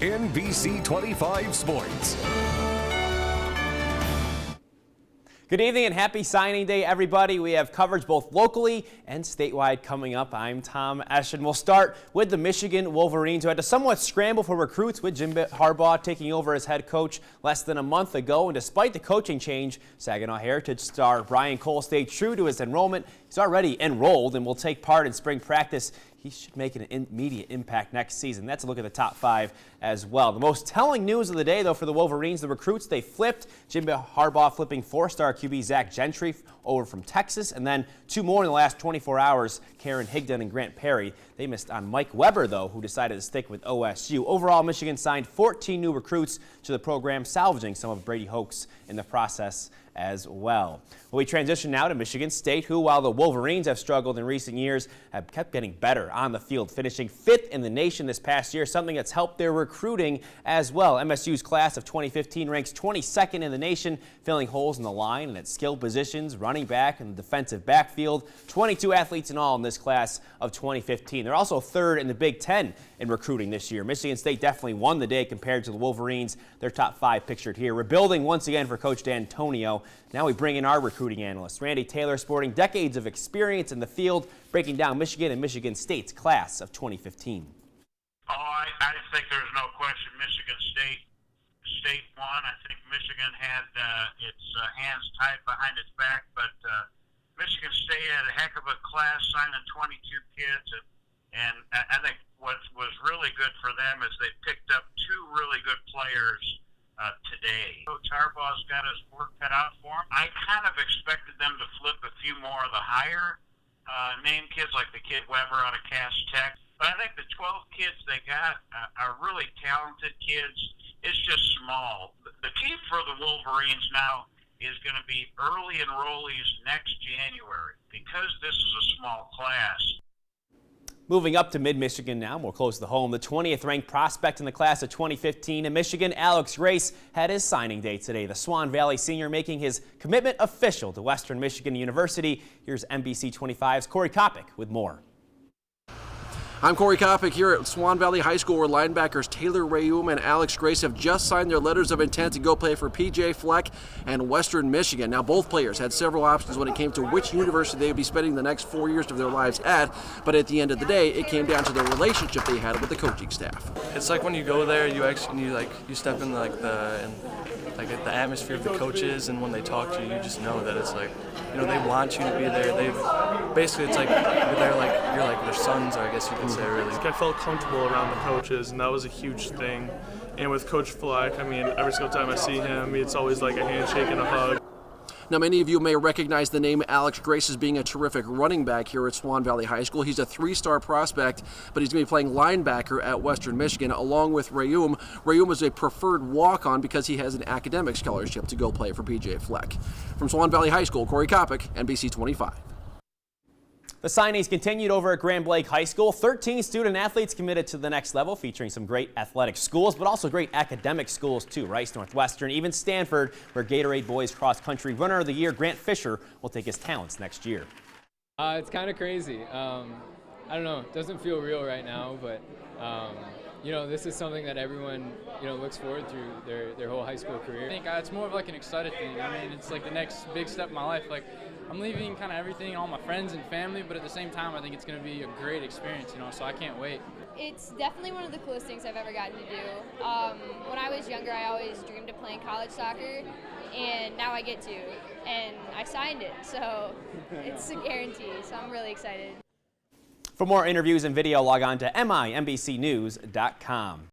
NBC 25 Sports. Good evening and happy signing day, everybody. We have coverage both locally and statewide coming up. I'm Tom Eschen. We'll start with the Michigan Wolverines, who had to somewhat scramble for recruits with Jim Harbaugh taking over as head coach less than a month ago. And despite the coaching change, Saginaw Heritage star Brian Cole stayed true to his enrollment. He's already enrolled and will take part in spring practice. He should make an immediate impact next season. That's a look at the top five as well. The most telling news of the day, though, for the Wolverines, the recruits, they flipped. Jim Harbaugh flipping four-star QB Zach Gentry over from Texas, and then two more in the last 24 hours, Karen Higdon and Grant Perry. They missed on Mike Weber, though, who decided to stick with OSU. Overall, Michigan signed 14 new recruits to the program, salvaging some of Brady Hoke's in the process as well. We transition now to Michigan State, who, while the Wolverines have struggled in recent years, have kept getting better on the field, finishing 5th in the nation this past year, something that's helped their recruiting as well. MSU's class of 2015 ranks 22nd in the nation, filling holes in the line and at skill positions, running back and the defensive backfield. 22 athletes in all in this class of 2015. They're also 3rd in the Big Ten in recruiting this year. Michigan State definitely won the day compared to the Wolverines. Their top five pictured here. Rebuilding once again for Coach D'Antonio. Now we bring in our recruiting analyst, Randy Taylor, sporting decades of experience in the field, breaking down Michigan and Michigan State's class of 2015. I think there's no question Michigan State won. I think Michigan had its hands tied behind its back, but Michigan State had a heck of a class, signing 22 kids, and I think what was really good for them is they picked up two really good players today. Coach Harbaugh's got his work cut out for him. I kind of expected them to flip a few more of the higher name kids, like the kid Weber out of Cass Tech. But I think the 12 kids they got are really talented kids. It's just small. The key for the Wolverines now is going to be early enrollees next January, because this is a small class. Moving up to mid-Michigan now, more close to home, the 20th ranked prospect in the class of 2015 in Michigan, Alex Grace, had his signing day today. The Swan Valley senior making his commitment official to Western Michigan University. Here's NBC 25's Corey Kopic with more. I'm Corey Kopic here at Swan Valley High School, where linebackers Taylor Rayum and Alex Grace have just signed their letters of intent to go play for PJ Fleck and Western Michigan. Now, both players had several options when it came to which university they would be spending the next 4 years of their lives at, but at the end of the day, it came down to the relationship they had with the coaching staff. It's like when you go there, you step in the atmosphere of the coaches, and when they talk to you, you just know that it's like, they want you to be there. It's like you're like their sons, I guess you could say, really. I felt comfortable around the coaches, and that was a huge thing. And with Coach Fleck, every single time I see him, it's always like a handshake and a hug. Now, many of you may recognize the name Alex Grace as being a terrific running back here at Swan Valley High School. He's a 3-star prospect, but he's going to be playing linebacker at Western Michigan along with Rayum. Rayum is a preferred walk-on because he has an academic scholarship to go play for PJ Fleck. From Swan Valley High School, Corey Kopic, NBC 25. The signings continued over at Grand Blanc High School. 13 student athletes committed to the next level, featuring some great athletic schools, but also great academic schools too. Rice, Northwestern, even Stanford, where Gatorade Boys Cross Country Runner of the Year Grant Fisher will take his talents next year. It's kind of crazy. I don't know. It doesn't feel real right now, but this is something that everyone looks forward to their whole high school career. I think it's more of like an excited thing. It's like the next big step in my life. Like, I'm leaving kind of everything, all my friends and family, but at the same time, I think it's going to be a great experience, so I can't wait. It's definitely one of the coolest things I've ever gotten to do. When I was younger, I always dreamed of playing college soccer, and now I get to, and I signed it, so it's a guarantee, so I'm really excited. For more interviews and video, log on to MINBCnews.com.